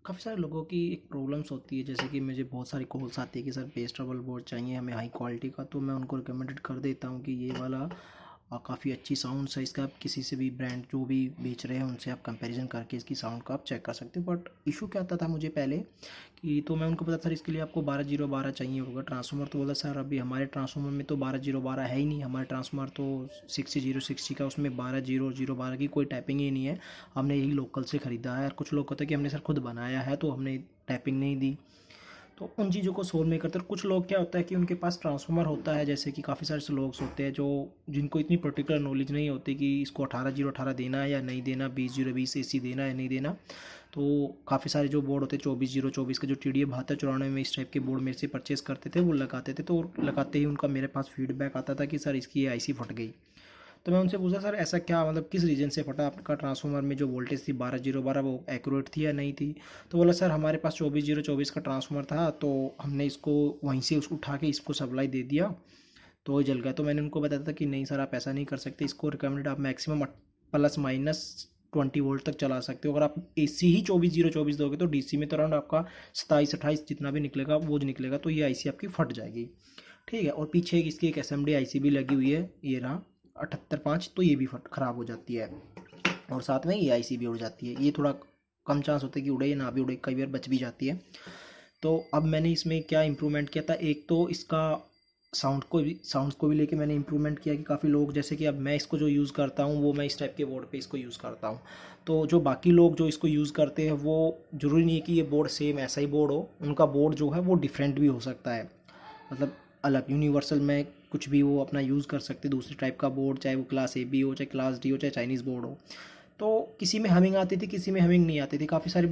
काफ़ी सारे लोगों की एक प्रॉब्लम्स होती है, जैसे कि मुझे बहुत सारी कॉल्स आती है कि सर बेस ट्रबल बोर्ड चाहिए हमें हाई क्वालिटी का, तो मैं उनको रिकमेंडेड कर देता हूँ कि ये वाला काफ़ी अच्छी साउंड है इसका। आप किसी से भी ब्रांड जो भी बेच रहे हैं उनसे आप कंपैरिजन करके इसकी साउंड को आप चेक कर सकते हो। बट इशू क्या आता था मुझे पहले कि, तो मैं उनको पता सर इसके लिए आपको 12012 चाहिए होगा ट्रांसफार्मर, तो बोला सर अभी हमारे ट्रांसफार्मर में तो 12012 है ही नहीं, हमारे ट्रांसफार्मर तो 6060 का, उसमें 12012 की कोई टैपिंग ही नहीं है, हमने यही लोकल से ख़रीदा है। और कुछ लोग कहते हैं कि हमने सर खुद बनाया है तो हमने टैपिंग नहीं दी। तो उन चीज़ों को सोल्व नहीं करते। और कुछ लोग क्या होता है कि उनके पास ट्रांसफार्मर होता है, जैसे कि काफ़ी सारे लोग होते हैं जो जिनको इतनी पर्टिकुलर नॉलेज नहीं होती कि इसको 18018 देना है या नहीं देना, 20020 AC देना है नहीं देना। तो काफ़ी सारे जो बोर्ड होते हैं 24024 के, जो TDA 7294 में इस टाइप के बोर्ड मेरे से परचेज़ करते थे, वो लगाते थे। तो लगाते ही उनका मेरे पास फीडबैक आता था कि सर इसकी ये IC फट गई। तो मैं उनसे पूछा सर ऐसा क्या, मतलब किस रीज़न से फटा आपका ट्रांसफार्मर में जो वोल्टेज थी 12012 वो एक्यूरेट थी या नहीं थी। तो बोला सर हमारे पास 24024 का ट्रांसफार्मर था, तो हमने इसको वहीं से उसको उठा के इसको सप्लाई दे दिया तो जल गया। तो मैंने उनको बताया था कि नहीं सर आप ऐसा नहीं कर सकते, इसको रिकमेंडेड आप मैक्सिमम ±20 वोल्ट तक चला सकते हो। अगर आप AC ही 24024 दोगे तो DC में तो अराउंड आपका 27-28 जितना भी निकलेगा वो निकलेगा, तो ये IC आपकी फट जाएगी। ठीक है। और पीछे इसकी एक SMD IC भी लगी हुई है, ये रहा 78-5, तो ये भी फट ख़राब हो जाती है और साथ में ये IC भी उड़ जाती है। ये थोड़ा कम चांस होता है कि उड़े या ना भी उड़े, कई बार बच भी जाती है। तो अब मैंने इसमें क्या इम्प्रूवमेंट किया था, एक तो इसका साउंड्स को भी लेके मैंने इम्प्रूवमेंट किया कि काफ़ी लोग, जैसे कि अब मैं इसको जो यूज़ करता हूँ वो मैं इस टाइप के बोर्ड पे इसको यूज़ करता हूँ। तो जो बाकी लोग जो इसको यूज़ करते हैं वो ज़रूरी नहीं है कि ये बोर्ड सेम ऐसा ही बोर्ड हो, उनका बोर्ड जो है वो डिफरेंट भी हो सकता है, मतलब अलग यूनिवर्सल में कुछ भी वो अपना यूज़ कर सकते, दूसरे टाइप का बोर्ड, चाहे वो क्लास AB हो, चाहे क्लास D हो, चाहे चाइनीज़ बोर्ड हो। तो किसी में हमिंग आती थी, किसी में हमिंग नहीं आती थी। काफ़ी सारे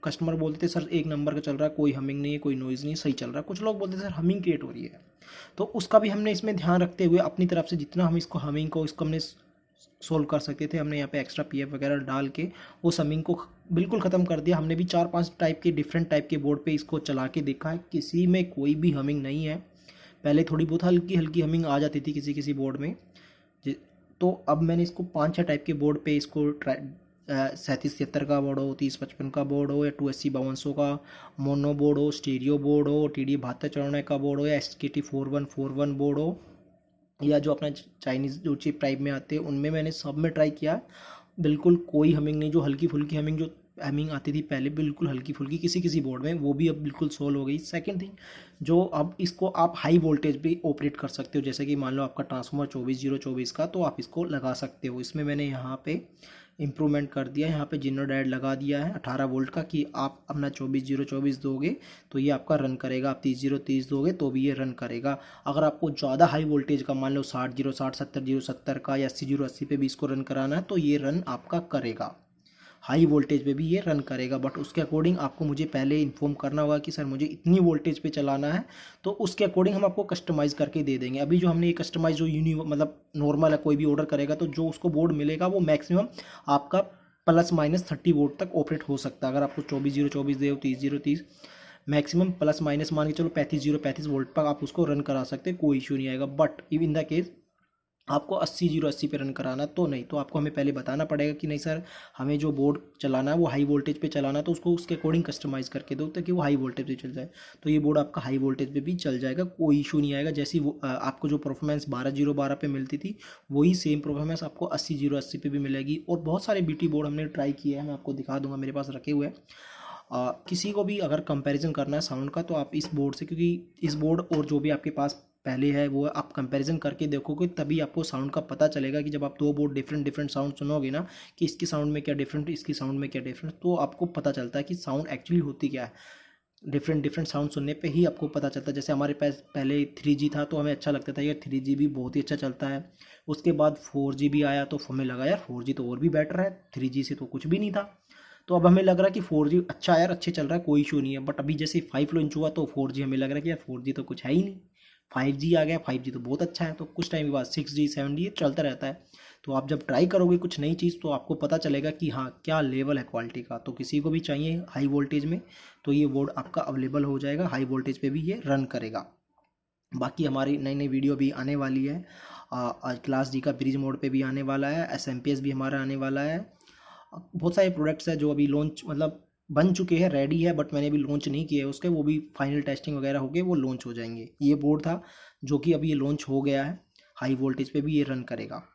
कस्टमर बोलते थे सर एक नंबर का चल रहा है, कोई हमिंग नहीं है, कोई नॉइज़ नहीं, सही चल रहा है। कुछ लोग बोलते थे सर हमिंग क्रिएट हो रही है। तो उसका भी हमने इसमें ध्यान रखते हुए अपनी तरफ से जितना हम इसको हमिंग को इसको हमने सोल्व कर सकते थे, हमने यहाँ पे एक्स्ट्रा PF वगैरह डाल के वो हमिंग को बिल्कुल ख़त्म कर दिया। हमने भी 4-5 टाइप के डिफरेंट टाइप के बोर्ड पे इसको चला के देखा है, किसी में कोई भी हमिंग नहीं है। पहले थोड़ी बहुत हल्की हल्की हमिंग आ जाती थी किसी किसी बोर्ड में। तो अब मैंने इसको 5-6 टाइप के बोर्ड पे इसको ट्राई, 3773 का बोर्ड हो, 3055 का बोर्ड हो, या 280 5200 का मोनो बोर्ड हो, स्टीरियो बोर्ड हो, TDA 7294 का बोर्ड हो, या SKT 4141 बोर्ड हो, या जो अपना चाइनीज़ जो चिप टाइप में आते हैं उनमें मैंने सब में ट्राई किया। बिल्कुल कोई हमिंग नहीं, जो हल्की फुल्की हमिंग जो हमिंग आती थी पहले बिल्कुल हल्की फुल्की किसी किसी बोर्ड में, वो भी अब बिल्कुल सोल्व हो गई। सेकंड थिंग, जो अब इसको आप हाई वोल्टेज पे ऑपरेट कर सकते हो, जैसे कि मान लो आपका ट्रांसफार्मर 24024 का, तो आप इसको लगा सकते हो। इसमें मैंने यहाँ पे इम्प्रूवमेंट कर दिया, यहाँ पे जिनो डायड लगा दिया है 18 वोल्ट का, कि आप अपना 24024 दोगे तो ये आपका रन करेगा, आप 3030 दोगे तो भी ये रन करेगा। अगर आपको ज़्यादा हाई वोल्टेज का, मान लो 60 70 का या 80 पे भी इसको रन कराना है, तो ये रन आपका करेगा, हाई वोल्टेज पे भी ये रन करेगा। बट उसके अकॉर्डिंग आपको मुझे पहले इन्फॉर्म करना होगा कि सर मुझे इतनी वोल्टेज पे चलाना है, तो उसके अकॉर्डिंग हम आपको कस्टमाइज़ करके दे देंगे। अभी जो हमने ये कस्टमाइज जो मतलब नॉर्मल है, कोई भी ऑर्डर करेगा तो जो उसको बोर्ड मिलेगा वो मैक्सिमम आपका ±30 वोल्ट तक ऑपरेट हो सकता है। अगर आपको 24024 दे, 3030, मैक्सिमम प्लस माइनस मान के चलो 35 वोल्ट पर आप उसको रन करा सकते हैं, कोई इशू नहीं आएगा। बट इन द केस आपको 80 पे रन कराना तो नहीं, तो आपको हमें पहले बताना पड़ेगा कि नहीं सर हमें जो बोर्ड चलाना है वो हाई वोल्टेज पे चलाना है, तो उसको उसके अकॉर्डिंग कस्टमाइज़ करके दो ताकि वो हाई वोल्टेज पे चल जाए। तो ये बोर्ड आपका हाई वोल्टेज पे भी चल जाएगा, कोई इशू नहीं आएगा। जैसी आपको जो परफॉर्मेंस 12012 पे मिलती थी वही सेम परफॉर्मेंस आपको 80 पे भी मिलेगी। और बहुत सारे BT बोर्ड हमने ट्राई किए हैं, मैं आपको दिखा दूंगा, मेरे पास रखे हुए हैं। किसी को भी अगर कंपैरिजन करना है साउंड का तो आप इस बोर्ड से, क्योंकि इस बोर्ड और जो भी आपके पास पहले है वो आप कंपैरिजन करके देखोगे तभी आपको साउंड का पता चलेगा। कि जब आप दो बोर्ड डिफरेंट साउंड सुनोगे ना, कि इसकी साउंड में क्या डिफरेंट, इसकी साउंड में क्या डिफरेंट, तो आपको पता चलता है कि साउंड एक्चुअली होती क्या है। डिफरेंट साउंड सुनने पे ही आपको पता चलता है। जैसे हमारे पास पहले 3G था तो हमें अच्छा लगता था यार 3G भी बहुत ही अच्छा चलता है। उसके बाद 4G भी आया तो हमें लगा यार 4G तो और भी बेटर है, 3G से तो कुछ भी नहीं था। तो अब हमें लग रहा है कि 4G अच्छा है यार, अच्छे चल रहा है, कोई इशू नहीं है। बट अभी जैसे 5 लॉन्च हुआ तो 4G हमें लग रहा है कि यार 4G तो कुछ है ही नहीं, 5G आ गया, 5G तो बहुत अच्छा है। तो कुछ टाइम के बाद 6G 7G चलता रहता है। तो आप जब ट्राई करोगे कुछ नई चीज़ तो आपको पता चलेगा कि हाँ क्या लेवल है क्वालिटी का। तो किसी को भी चाहिए हाई वोल्टेज में तो ये बोर्ड आपका अवेलेबल हो जाएगा, हाई वोल्टेज पे भी ये रन करेगा। बाकी हमारी नई नई वीडियो भी आने वाली है। आज क्लास D का ब्रिज मोड पे भी आने वाला है, SMPS भी हमारा आने वाला है। बहुत सारे प्रोडक्ट्स हैं जो अभी लॉन्च, मतलब बन चुके हैं, रेडी है, बट मैंने अभी लॉन्च नहीं किए हैं उसके, वो भी फाइनल टेस्टिंग वगैरह हो गए, वो लॉन्च हो जाएंगे। ये बोर्ड था जो कि अभी ये लॉन्च हो गया है, हाई वोल्टेज पे भी ये रन करेगा।